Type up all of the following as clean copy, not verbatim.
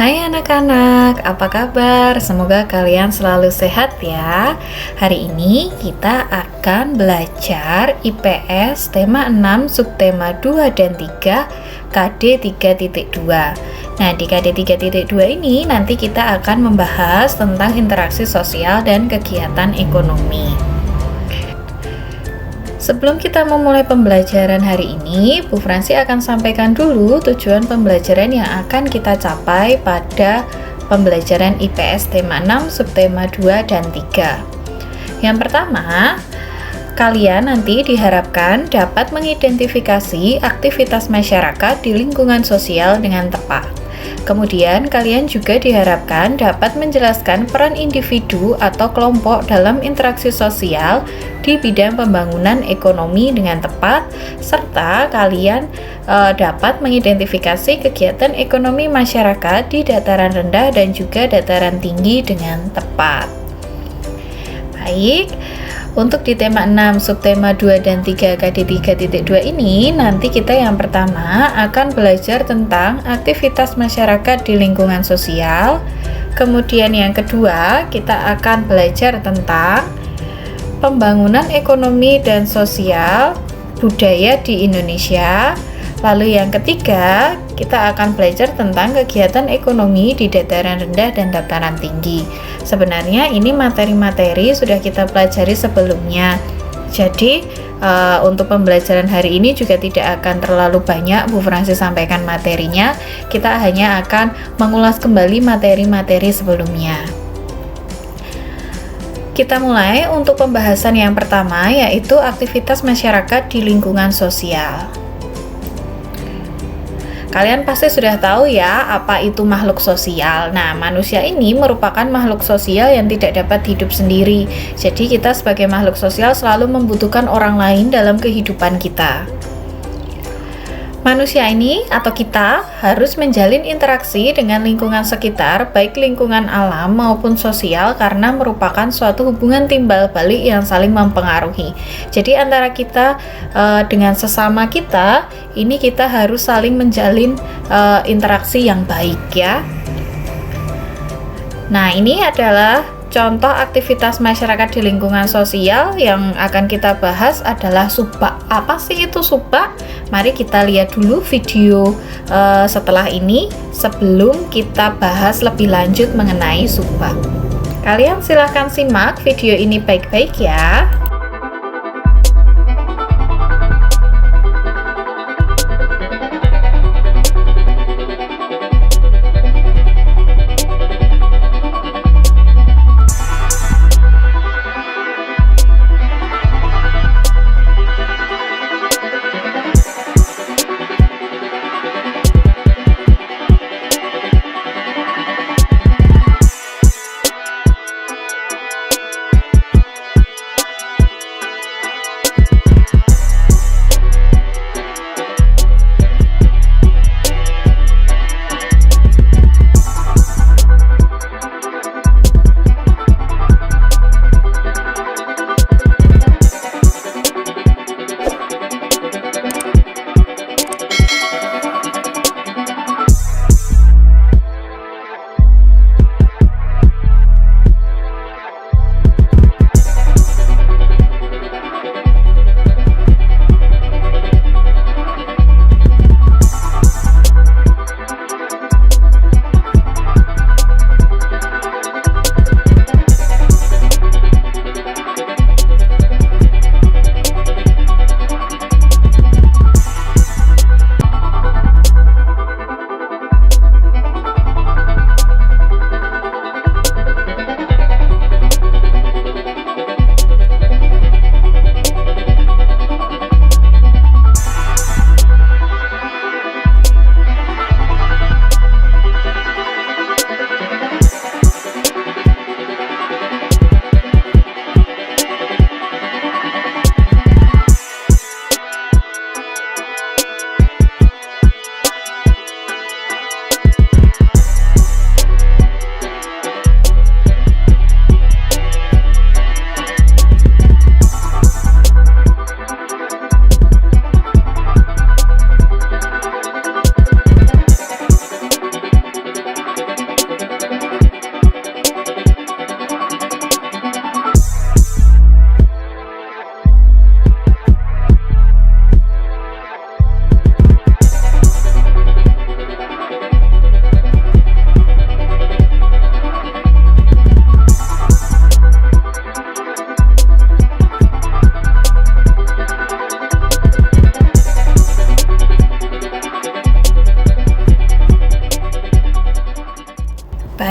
Hai anak-anak, apa kabar? Semoga kalian selalu sehat ya. Hari ini kita akan belajar IPS tema 6 subtema 2 dan 3 KD 3.2. Nah, di KD 3.2 ini nanti kita akan membahas tentang interaksi sosial dan kegiatan ekonomi. Sebelum kita memulai pembelajaran hari ini, Bu Fransi akan sampaikan dulu tujuan pembelajaran yang akan kita capai pada pembelajaran IPS tema 6, subtema 2 dan 3. Yang pertama, kalian nanti diharapkan dapat mengidentifikasi aktivitas masyarakat di lingkungan sosial dengan tepat. Kemudian, kalian juga diharapkan dapat menjelaskan peran individu atau kelompok dalam interaksi sosial di bidang pembangunan ekonomi dengan tepat, serta kalian dapat mengidentifikasi kegiatan ekonomi masyarakat di dataran rendah dan juga dataran tinggi dengan tepat. Baik. Untuk di tema 6, subtema 2 dan 3 KD 3.2 ini, nanti kita yang pertama akan belajar tentang aktivitas masyarakat di lingkungan sosial. Kemudian yang kedua, kita akan belajar tentang pembangunan ekonomi dan sosial budaya di Indonesia. Lalu yang ketiga, kita akan belajar tentang kegiatan ekonomi di dataran rendah dan dataran tinggi. Sebenarnya ini materi-materi sudah kita pelajari sebelumnya. Jadi untuk pembelajaran hari ini juga tidak akan terlalu banyak Bu Fransi sampaikan materinya. Kita hanya akan mengulas kembali materi-materi sebelumnya. Kita mulai untuk pembahasan yang pertama, yaitu aktivitas masyarakat di lingkungan sosial. Kalian pasti sudah tahu ya apa itu makhluk sosial. Nah, manusia ini merupakan makhluk sosial yang tidak dapat hidup sendiri. Jadi kita sebagai makhluk sosial selalu membutuhkan orang lain dalam kehidupan kita. Manusia ini atau kita harus menjalin interaksi dengan lingkungan sekitar, baik lingkungan alam maupun sosial, karena merupakan suatu hubungan timbal balik yang saling mempengaruhi. Jadi antara kita dengan sesama kita, ini kita harus saling menjalin interaksi yang baik ya. Nah, ini adalah contoh aktivitas masyarakat di lingkungan sosial yang akan kita bahas adalah subak. Apa sih itu subak? Mari kita lihat dulu video setelah ini sebelum kita bahas lebih lanjut mengenai subak. Kalian silahkan simak video ini baik-baik ya.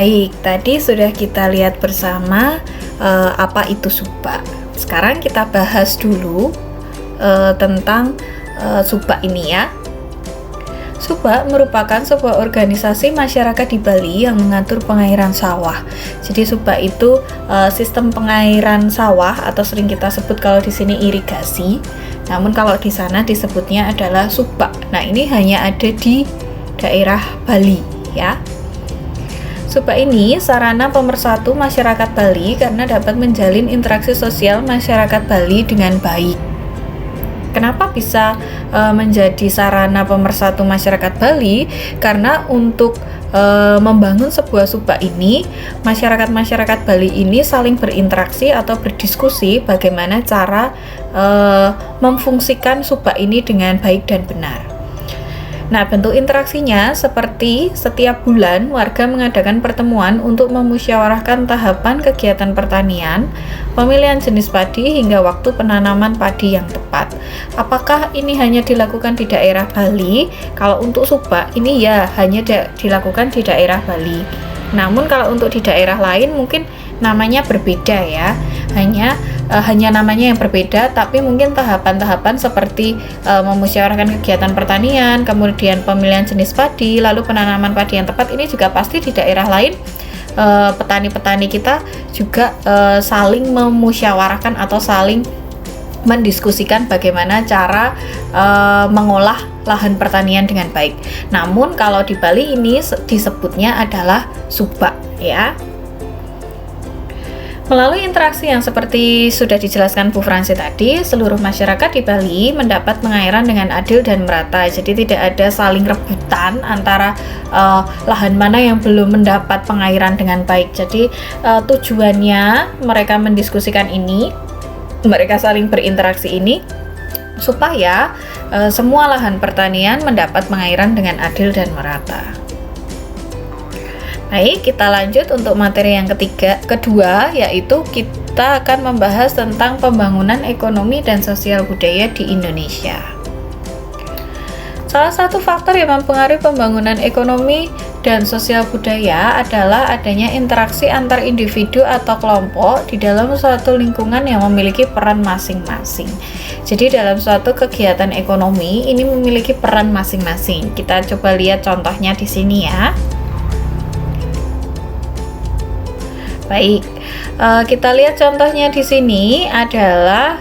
Baik, tadi sudah kita lihat bersama apa itu subak. Sekarang kita bahas dulu tentang subak ini ya. Subak merupakan sebuah organisasi masyarakat di Bali yang mengatur pengairan sawah. Jadi subak itu sistem pengairan sawah atau sering kita sebut kalau di sini irigasi. Namun kalau di sana disebutnya adalah subak. Nah, ini hanya ada di daerah Bali ya. Subak ini sarana pemersatu masyarakat Bali karena dapat menjalin interaksi sosial masyarakat Bali dengan baik. Kenapa bisa menjadi sarana pemersatu masyarakat Bali? Karena untuk membangun sebuah subak ini, masyarakat-masyarakat Bali ini saling berinteraksi atau berdiskusi bagaimana cara memfungsikan subak ini dengan baik dan benar. Nah, bentuk interaksinya seperti setiap bulan warga mengadakan pertemuan untuk memusyawarahkan tahapan kegiatan pertanian, pemilihan jenis padi hingga waktu penanaman padi yang tepat. Apakah ini hanya dilakukan di daerah Bali? Kalau untuk subak ini ya hanya dilakukan di daerah Bali. Namun kalau untuk di daerah lain mungkin namanya berbeda ya. Hanya namanya yang berbeda, tapi mungkin tahapan-tahapan seperti memusyawarahkan kegiatan pertanian, kemudian pemilihan jenis padi, lalu penanaman padi yang tepat ini juga pasti di daerah lain petani-petani kita juga saling memusyawarahkan atau saling mendiskusikan bagaimana cara mengolah lahan pertanian dengan baik. Namun kalau di Bali ini disebutnya adalah subak ya. Melalui interaksi yang seperti sudah dijelaskan Bu Fransi tadi, seluruh masyarakat di Bali mendapat pengairan dengan adil dan merata. Jadi tidak ada saling rebutan antara lahan mana yang belum mendapat pengairan dengan baik. Jadi tujuannya mereka mendiskusikan ini, mereka saling berinteraksi ini supaya semua lahan pertanian mendapat pengairan dengan adil dan merata. Baik, kita lanjut untuk materi yang kedua, yaitu kita akan membahas tentang pembangunan ekonomi dan sosial budaya di Indonesia. Salah satu faktor yang mempengaruhi pembangunan ekonomi dan sosial budaya adalah adanya interaksi antar individu atau kelompok di dalam suatu lingkungan yang memiliki peran masing-masing. Jadi dalam suatu kegiatan ekonomi ini memiliki peran masing-masing. Kita coba lihat contohnya di sini ya. Baik, kita lihat contohnya di sini adalah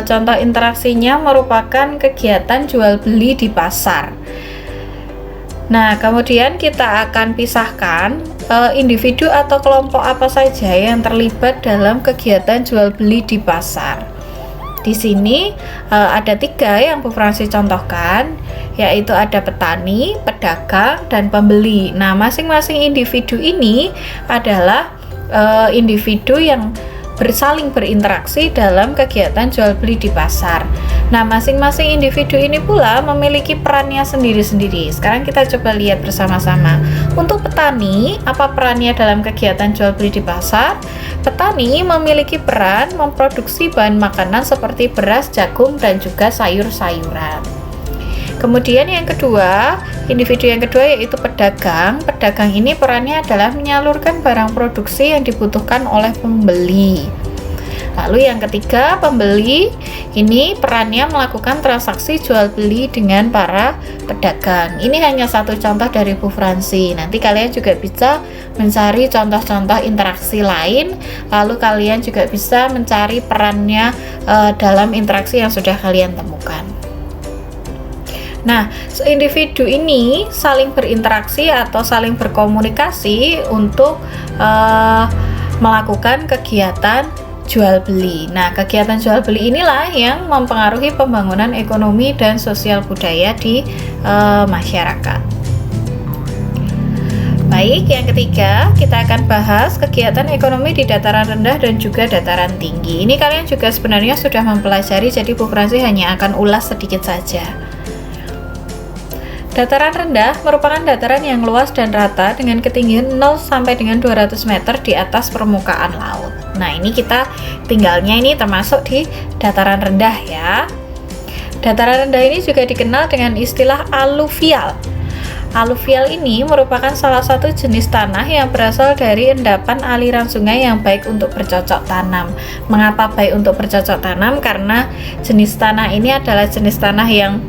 contoh interaksinya merupakan kegiatan jual beli di pasar. Nah, kemudian kita akan pisahkan individu atau kelompok apa saja yang terlibat dalam kegiatan jual beli di pasar. Di sini ada 3 yang Bu Fransi contohkan, yaitu ada petani, pedagang, dan pembeli. Nah, masing-masing individu ini adalah individu yang saling berinteraksi dalam kegiatan jual beli di pasar. Nah, masing-masing individu ini pula memiliki perannya sendiri-sendiri. Sekarang kita coba lihat bersama-sama. Untuk petani, apa perannya dalam kegiatan jual beli di pasar? Petani memiliki peran memproduksi bahan makanan seperti beras, jagung, dan juga sayur-sayuran. Kemudian yang kedua, individu yang kedua yaitu pedagang. Pedagang ini perannya adalah menyalurkan barang produksi yang dibutuhkan oleh pembeli. Lalu yang ketiga, pembeli ini perannya melakukan transaksi jual beli dengan para pedagang. Ini hanya satu contoh dari Bu Fransi. Nanti kalian juga bisa mencari contoh-contoh interaksi lain, lalu kalian juga bisa mencari perannya dalam interaksi yang sudah kalian temukan. Nah, individu ini saling berinteraksi atau saling berkomunikasi untuk melakukan kegiatan jual beli. Nah, kegiatan jual beli inilah yang mempengaruhi pembangunan ekonomi dan sosial budaya di masyarakat. Baik, yang ketiga kita akan bahas kegiatan ekonomi di dataran rendah dan juga dataran tinggi. Ini kalian juga sebenarnya sudah mempelajari, jadi Bu Fransi hanya akan ulas sedikit saja. Dataran rendah merupakan dataran yang luas dan rata dengan ketinggian 0 sampai dengan 200 meter di atas permukaan laut. Nah, ini kita tinggalnya ini termasuk di dataran rendah ya. Dataran rendah ini juga dikenal dengan istilah aluvial. Aluvial ini merupakan salah satu jenis tanah yang berasal dari endapan aliran sungai yang baik untuk bercocok tanam. Mengapa baik untuk bercocok tanam? Karena jenis tanah ini adalah jenis tanah yang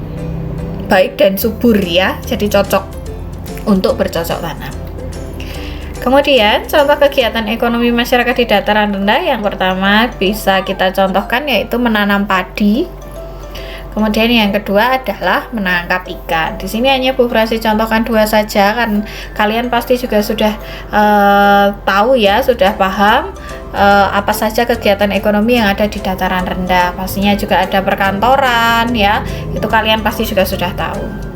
baik dan subur ya, jadi cocok untuk bercocok tanam. Kemudian contoh kegiatan ekonomi masyarakat di dataran rendah yang pertama bisa kita contohkan yaitu menanam padi. Kemudian yang kedua adalah menangkap ikan. Di sini hanya Bu Fransi contohkan 2 saja, kan kalian pasti juga sudah tahu ya, sudah paham apa saja kegiatan ekonomi yang ada di dataran rendah. Pastinya juga ada perkantoran ya, itu kalian pasti juga sudah tahu.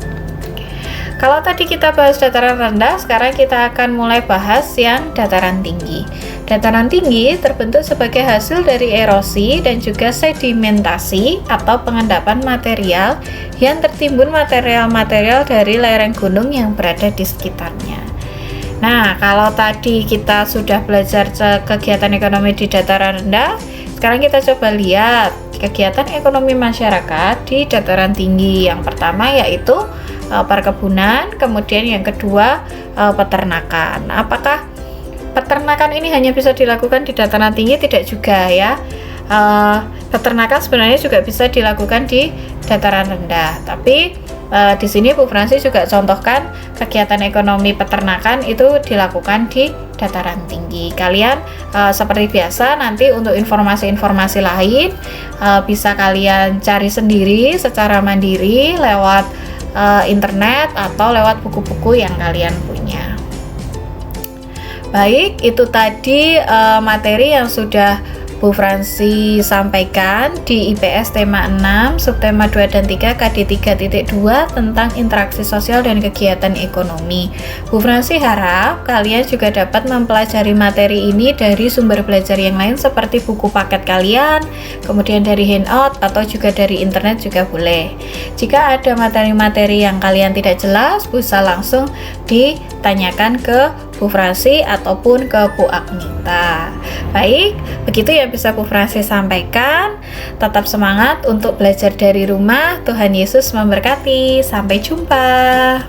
Kalau tadi kita bahas dataran rendah, sekarang kita akan mulai bahas yang dataran tinggi. Dataran tinggi terbentuk sebagai hasil dari erosi dan juga sedimentasi atau pengendapan material yang tertimbun material-material dari lereng gunung yang berada di sekitarnya. Nah, kalau tadi kita sudah belajar kegiatan ekonomi di dataran rendah, sekarang kita coba lihat kegiatan ekonomi masyarakat di dataran tinggi. Yang pertama yaitu perkebunan, kemudian yang kedua peternakan. Apakah peternakan ini hanya bisa dilakukan di dataran tinggi? Tidak juga ya. Peternakan sebenarnya juga bisa dilakukan di dataran rendah. Tapi di sini Bu Fransi juga contohkan kegiatan ekonomi peternakan itu dilakukan di dataran tinggi. Kalian seperti biasa nanti untuk informasi-informasi lain bisa kalian cari sendiri secara mandiri lewat internet atau lewat buku-buku yang kalian punya. Baik, itu tadi materi yang sudah Bu Fransi sampaikan di IPS tema 6, subtema 2 dan 3 KD 3.2 tentang interaksi sosial dan kegiatan ekonomi. Bu Fransi harap kalian juga dapat mempelajari materi ini dari sumber belajar yang lain seperti buku paket kalian, kemudian dari handout atau juga dari internet juga boleh. Jika ada materi-materi yang kalian tidak jelas, bisa langsung ditanyakan ke Bu Fransi ataupun ke Bu Agnita. Baik, begitu yang bisa Bu Fransi sampaikan. Tetap semangat untuk belajar dari rumah. Tuhan Yesus memberkati. Sampai jumpa.